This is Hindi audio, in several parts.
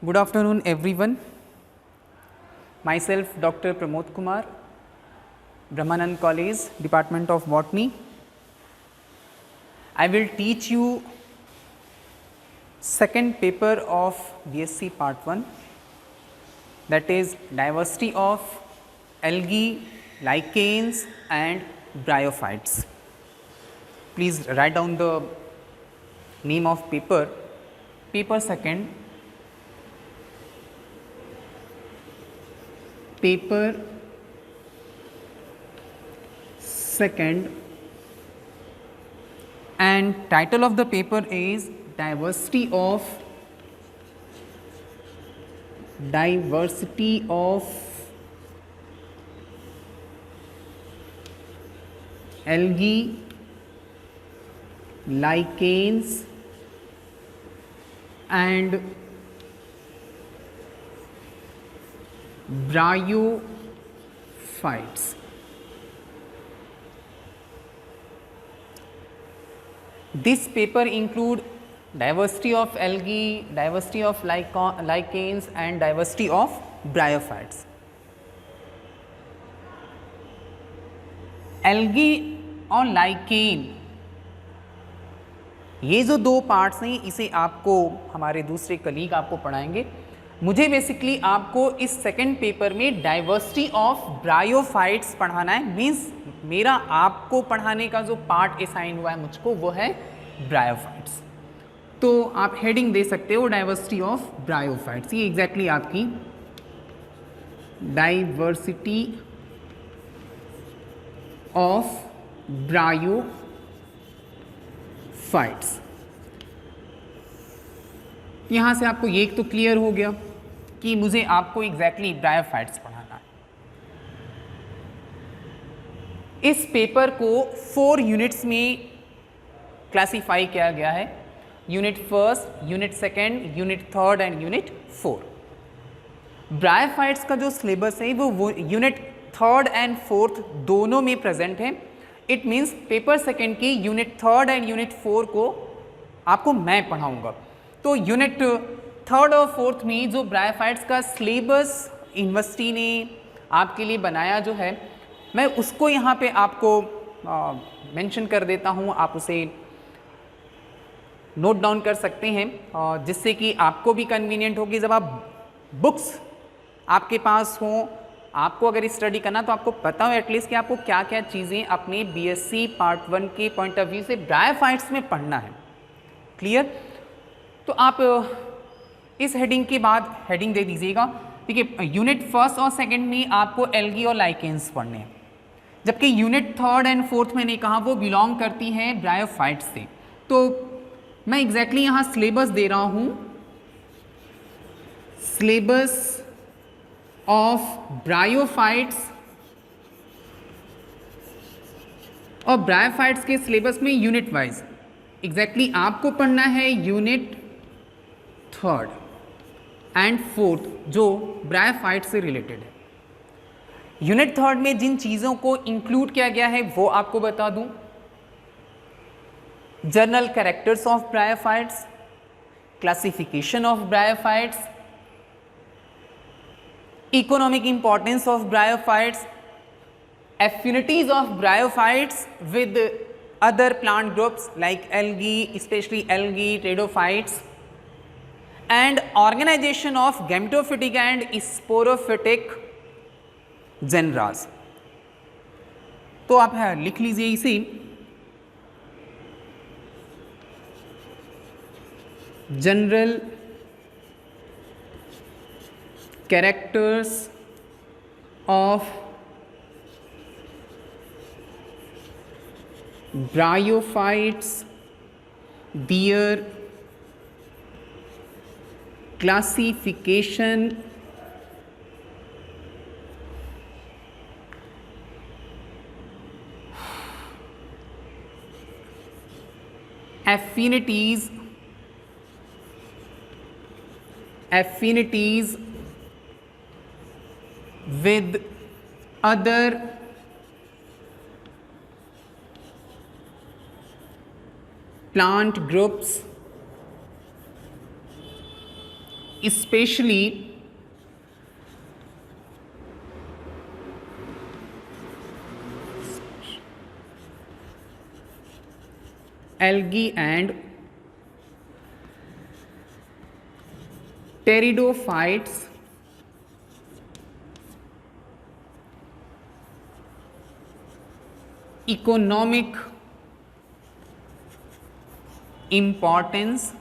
Good afternoon, everyone. Myself, Dr. Pramod Kumar, Brahmanand College, Department of Botany. I will teach you second paper of BSc Part 1, that is diversity of algae, lichens and bryophytes. Please write down the name of paper. Paper second. Paper second, and title of the paper is diversity of algae, lichens and bryophytes. This paper include diversity of algae, diversity of lichens and diversity of bryophytes. Algae और लाइकेन, ये जो दो पार्ट्स हैं इसे आपको हमारे दूसरे कलीग आपको पढ़ाएंगे। मुझे बेसिकली आपको इस सेकंड पेपर में डाइवर्सिटी ऑफ ब्रायोफाइट्स पढ़ाना है। मीन्स मेरा आपको पढ़ाने का जो पार्ट असाइन हुआ है मुझको वो है ब्रायोफाइट्स। तो आप हेडिंग दे सकते हो डाइवर्सिटी ऑफ ब्रायोफाइट्स। ये एग्जैक्टली आपकी डाइवर्सिटी ऑफ ब्रायोफाइट्स। यहाँ से आपको ये तो क्लियर हो गया कि मुझे आपको एग्जैक्टली ब्रायोफाइट्स पढ़ाना है। इस पेपर को 4 यूनिट्स में क्लासिफाई किया गया है। Unit first, unit second, unit third and unit 4। Bryophytes का जो सिलेबस है वो यूनिट थर्ड एंड फोर्थ दोनों में प्रेजेंट है। इट मीन्स पेपर सेकेंड की यूनिट थर्ड एंड यूनिट 4 को आपको मैं पढ़ाऊँगा। तो यूनिट थर्ड और फोर्थ में जो ब्रायोफाइट्स का सिलेबस यूनिवर्सिटी ने आपके लिए बनाया जो है, मैं उसको यहाँ पे आपको मेंशन कर देता हूँ। आप उसे नोट डाउन कर सकते हैं जिससे कि आपको भी कन्वीनियंट होगी। जब आप बुक्स आपके पास हों, आपको अगर स्टडी करना तो आपको पता हो एटलीस्ट कि आपको क्या क्या चीज़ें अपने बीएससी पार्ट 1 के पॉइंट ऑफ व्यू से ब्रायोफाइट्स में पढ़ना है। क्लियर? तो आप इस हेडिंग के बाद हेडिंग दे दीजिएगा। ठीक है, यूनिट फर्स्ट और सेकंड में आपको एल्गी और लाइकेंस पढ़ने हैं, जबकि यूनिट थर्ड एंड फोर्थ मैंने कहा वो बिलोंग करती हैं ब्रायोफाइट्स से। तो मैं एग्जैक्टली यहाँ सिलेबस दे रहा हूँ, सिलेबस ऑफ ब्रायोफाइट्स। और ब्रायोफाइट्स के सिलेबस में यूनिट वाइज एग्जैक्टली आपको पढ़ना है यूनिट थर्ड एंड फोर्थ जो ब्रायोफाइट से रिलेटेड है। यूनिट थर्ड में जिन चीज़ों को इंक्लूड किया गया है वो आपको बता दूं। General characters of bryophytes, classification of bryophytes, economic importance of bryophytes, affinities of bryophytes with other plant groups like algae, especially algae, pteridophytes, and organization of gametophytic and sporophytic genera। तो आप लिख लीजिए इसे, general characters of bryophytes, their classification, affinities with other plant groups especially algae and pteridophytes economic importance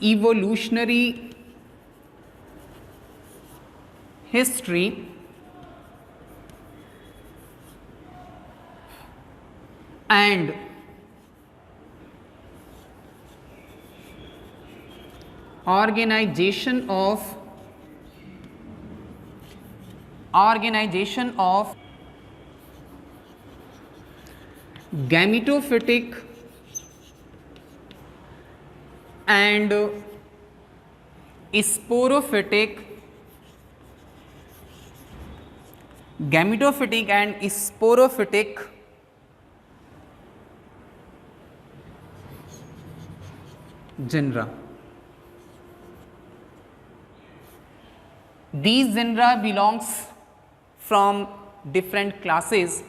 evolutionary history and organization of gametophytic and sporophytic genera. These genera belongs from different classes.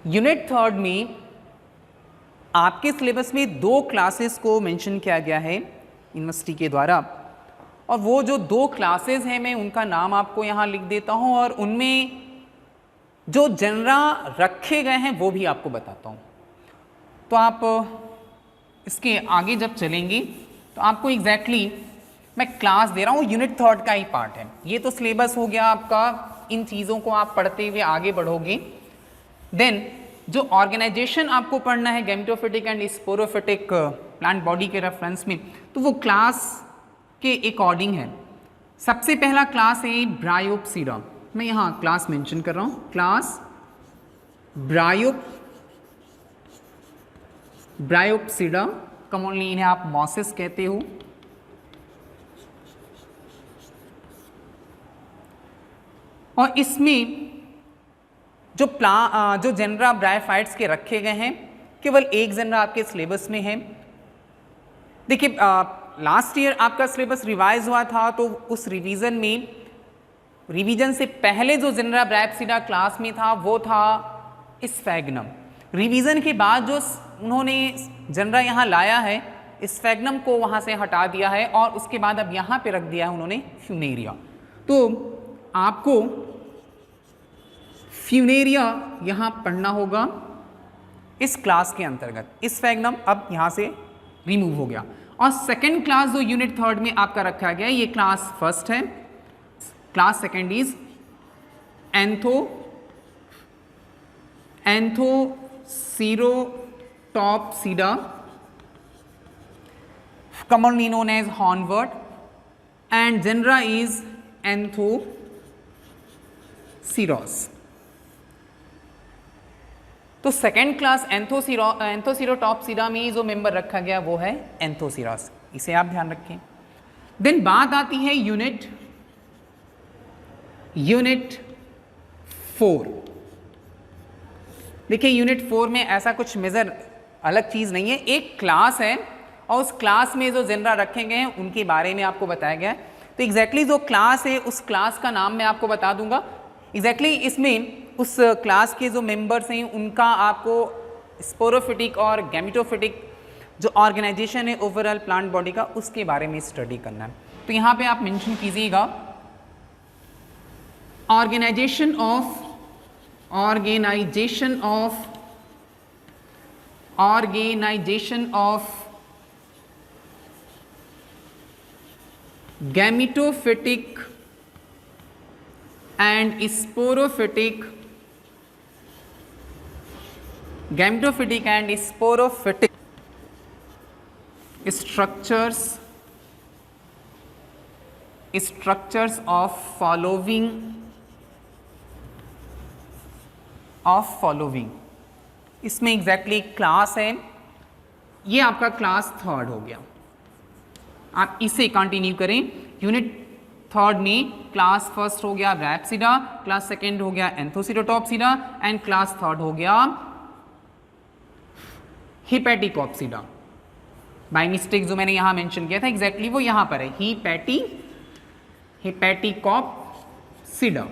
Unit third में आपके सिलेबस में 2 क्लासेस को मेंशन किया गया है यूनिवर्सिटी के द्वारा, और वो जो 2 क्लासेस हैं मैं उनका नाम आपको यहाँ लिख देता हूँ और उनमें जो जनरा रखे गए हैं वो भी आपको बताता हूँ। तो आप इसके आगे जब चलेंगे तो आपको एग्जैक्टली मैं क्लास दे रहा हूँ, यूनिट थर्ड का ही पार्ट है ये। तो सिलेबस हो गया आपका, इन चीज़ों को आप पढ़ते हुए आगे बढ़ोगे। देन जो ऑर्गेनाइजेशन आपको पढ़ना है gametophytic and sporophytic plant body के रेफरेंस में, तो वो क्लास के अकॉर्डिंग है। सबसे पहला क्लास है ब्रायोप्सिडा, मैं यहाँ क्लास मेंशन कर रहा हूँ, क्लास ब्रायोप्सिडा, कॉमनली इन्हें आप मॉसिस कहते हो। और इसमें जो जेनरा ब्रायोफाइट्स के रखे गए हैं, केवल एक जेनरा आपके सिलेबस में है। देखिए लास्ट ईयर आपका सिलेबस रिवाइज हुआ था, तो उस रिवीजन से पहले जो जेनरा ब्रायोप्सिडा क्लास में था वो था स्फैग्नम। रिवीजन के बाद जो उन्होंने जेनरा यहाँ लाया है, स्फैग्नम को वहाँ से हटा दिया है और उसके बाद अब यहाँ पे रख दिया है उन्होंने फ्यूनेरिया। तो आपको फ्यूनेरिया यहाँ पढ़ना होगा इस क्लास के अंतर्गत। स्फैग्नम अब यहाँ से रिमूव हो गया। और सेकेंड क्लास जो यूनिट थर्ड में आपका रखा गया है, ये क्लास फर्स्ट है। Class second is Anthocerotopsida, commonly known as hornwort, and genera is Anthoceros. तो सेकेंड क्लास एंथोसीरोटॉप्सिडा में जो मेंबर रखा गया वो है एंथोसीरस, इसे आप ध्यान रखें। देन बात आती है यूनिट 4। देखिए यूनिट 4 में ऐसा कुछ मेजर अलग चीज़ नहीं है, एक क्लास है और उस क्लास में जो जेनरा रखे गए हैं उनके बारे में आपको बताया गया है। तो एग्जैक्टली जो क्लास है उस क्लास का नाम मैं आपको बता दूंगा। एग्जैक्टली इसमें उस क्लास के जो मेंबर्स हैं उनका आपको स्पोरोफिटिक और गैमेटोफिटिक जो ऑर्गेनाइजेशन है ओवरऑल प्लांट बॉडी का, उसके बारे में स्टडी करना है। तो यहाँ पे आप मेंशन कीजिएगा organization of gametophytic and sporophytic structures of following इसमें एग्जैक्टली क्लास है, ये आपका क्लास थर्ड हो गया। आप इसे कंटिन्यू करें। यूनिट थर्ड में क्लास फर्स्ट हो गया रैप्सिडा, क्लास सेकेंड हो गया एंथोसिडोटॉप्सिडा एंड क्लास थर्ड हो गया हिपैटिकॉप्सिडा। बाय मिस्टेक जो मैंने यहां मेंशन किया था एग्जैक्टली वो यहां पर है, हिपैटिकॉप्सिडा।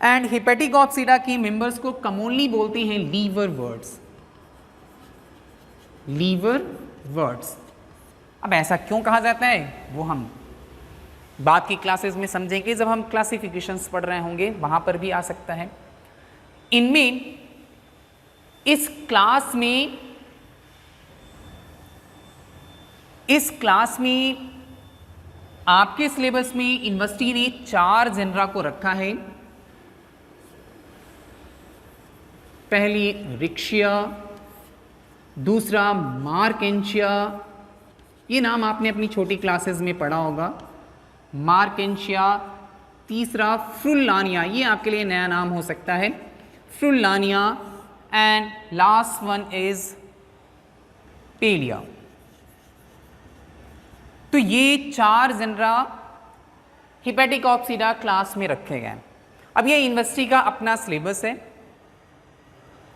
एंड हिपैटिकॉप्सिडा की मेंबर्स को कॉमनली बोलते हैं लीवर वर्ड्स, लीवर वर्ड्स। अब ऐसा क्यों कहा जाता है वो हम बाद की क्लासेस में समझेंगे, जब हम क्लासिफिकेशंस पढ़ रहे होंगे वहां पर भी आ सकता है। इनमें इस क्लास में आपके सिलेबस में यूनिवर्सिटी ने 4 जेनरा को रखा है। पहली रिक्शिया, दूसरा मार्केंशिया, ये नाम आपने अपनी छोटी क्लासेस में पढ़ा होगा, मार्केंशिया। तीसरा फ्रुल्लानिया, ये आपके लिए नया नाम हो सकता है, Frullania. And last one is Pellia. तो ये 4 जेनरा हिपैटिकॉप्सिडा क्लास में रखे गए। अब ये यूनिवर्सिटी का अपना सिलेबस है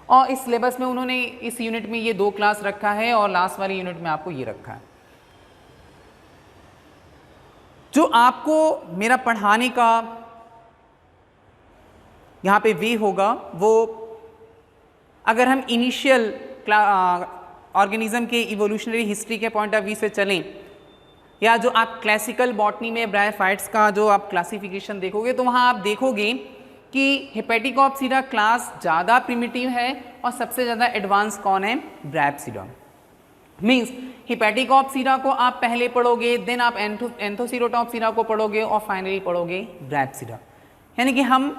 और इस सिलेबस में उन्होंने इस यूनिट में ये 2 क्लास रखा है और लास्ट वाली यूनिट में आपको ये रखा है। जो आपको मेरा पढ़ाने का यहाँ पे वे होगा वो, अगर हम इनिशियल ऑर्गेनिज्म के इवोल्यूशनरी हिस्ट्री के पॉइंट ऑफ व्यू से चलें, या जो आप क्लासिकल बॉटनी में ब्रायोफाइट्स का जो आप क्लासिफिकेशन देखोगे तो वहाँ आप देखोगे कि हिपैटिकॉप्सिडा क्लास ज़्यादा प्रिमिटिव है और सबसे ज़्यादा एडवांस कौन है, ब्रायोप्सिडा। मीन्स हिपैटिकॉप्सिडा को आप पहले पढ़ोगे, देन आप एंथोसिडोटॉप्सिडा को पढ़ोगे और फाइनली पढ़ोगे ब्रायोप्सिडा। यानी कि हम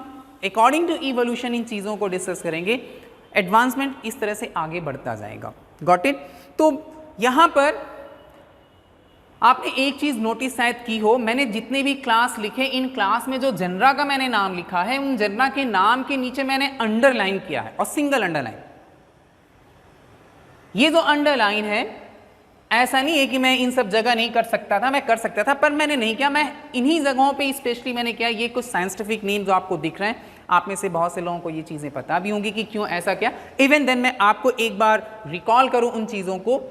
अकॉर्डिंग टू इवोल्यूशन इन चीज़ों को डिस्कस करेंगे, एडवांसमेंट इस तरह से आगे बढ़ता जाएगा। Got it? तो यहाँ पर आपने एक चीज़ नोटिस शायद की हो, मैंने जितने भी क्लास लिखे, इन क्लास में जो जनरा का मैंने नाम लिखा है, उन जनरा के नाम के नीचे मैंने अंडरलाइन किया है, और सिंगल अंडरलाइन। ये जो अंडरलाइन है, ऐसा नहीं है कि मैं इन सब जगह नहीं कर सकता था, मैं कर सकता था, पर मैंने नहीं किया। मैं इन्हीं जगहों पे स्पेशली मैंने किया। ये कुछ साइंटिफिक नेम जो आपको दिख रहे हैं, आप में से बहुत से लोगों को ये चीज़ें पता भी होंगी कि क्यों ऐसा किया। इवन देन मैं आपको एक बार रिकॉल करूं उन चीज़ों को।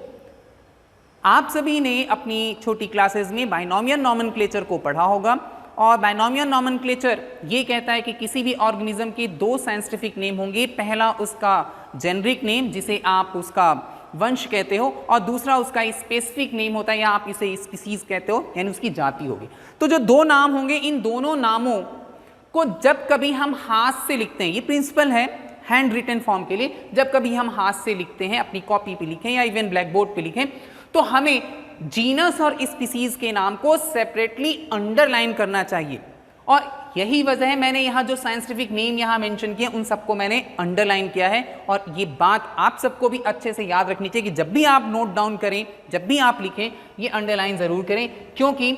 आप सभी ने अपनी छोटी क्लासेस में बाइनोमियल नॉमेनक्लेचर को पढ़ा होगा, और बाइनोमियल नॉमेनक्लेचर ये कहता है कि किसी भी ऑर्गेनिज्म के 2 साइंटिफिक नेम होंगे। पहला उसका जेनरिक नेम, जिसे आप उसका वंश कहते हो, और दूसरा उसका स्पेसिफिक नेम होता है, या आप इसे स्पीसीज कहते हो, यानी उसकी जाति होगी। तो जो 2 नाम होंगे, इन दोनों नामों को जब कभी हम हाथ से लिखते हैं, ये प्रिंसिपल है हैंड रिटन फॉर्म के लिए, जब कभी हम हाथ से लिखते हैं, अपनी कॉपी पे लिखें या इवन ब्लैक बोर्ड पे लिखें, तो हमें जीनस और स्पीसीज के नाम को सेपरेटली अंडरलाइन करना चाहिए। और यही वजह है मैंने यहाँ जो साइंटिफिक नेम यहाँ मेंशन किए, उन सबको मैंने अंडरलाइन किया है। और ये बात आप सबको भी अच्छे से याद रखनी चाहिए कि जब भी आप नोट डाउन करें, जब भी आप लिखें, ये अंडरलाइन ज़रूर करें। क्योंकि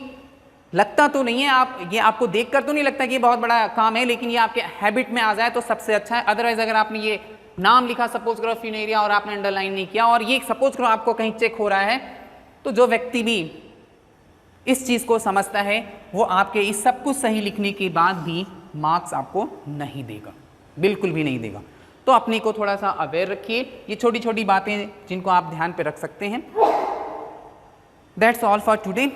लगता तो नहीं है, आप ये आपको देखकर तो नहीं लगता कि ये बहुत बड़ा काम है, लेकिन ये आपके हैबिट में आ जाए तो सबसे अच्छा है। अदरवाइज अगर आपने ये नाम लिखा सपोज करो फ्यूनेरिया और आपने अंडरलाइन नहीं किया, और ये सपोज करो आपको कहीं चेक हो रहा है, तो जो व्यक्ति भी इस चीज़ को समझता है वो आपके इस सब कुछ सही लिखने के बाद भी मार्क्स आपको नहीं देगा, बिल्कुल भी नहीं देगा। तो अपने को थोड़ा सा अवेयर रखिए, ये छोटी छोटी बातें जिनको आप ध्यान पे रख सकते हैं। That's all for today.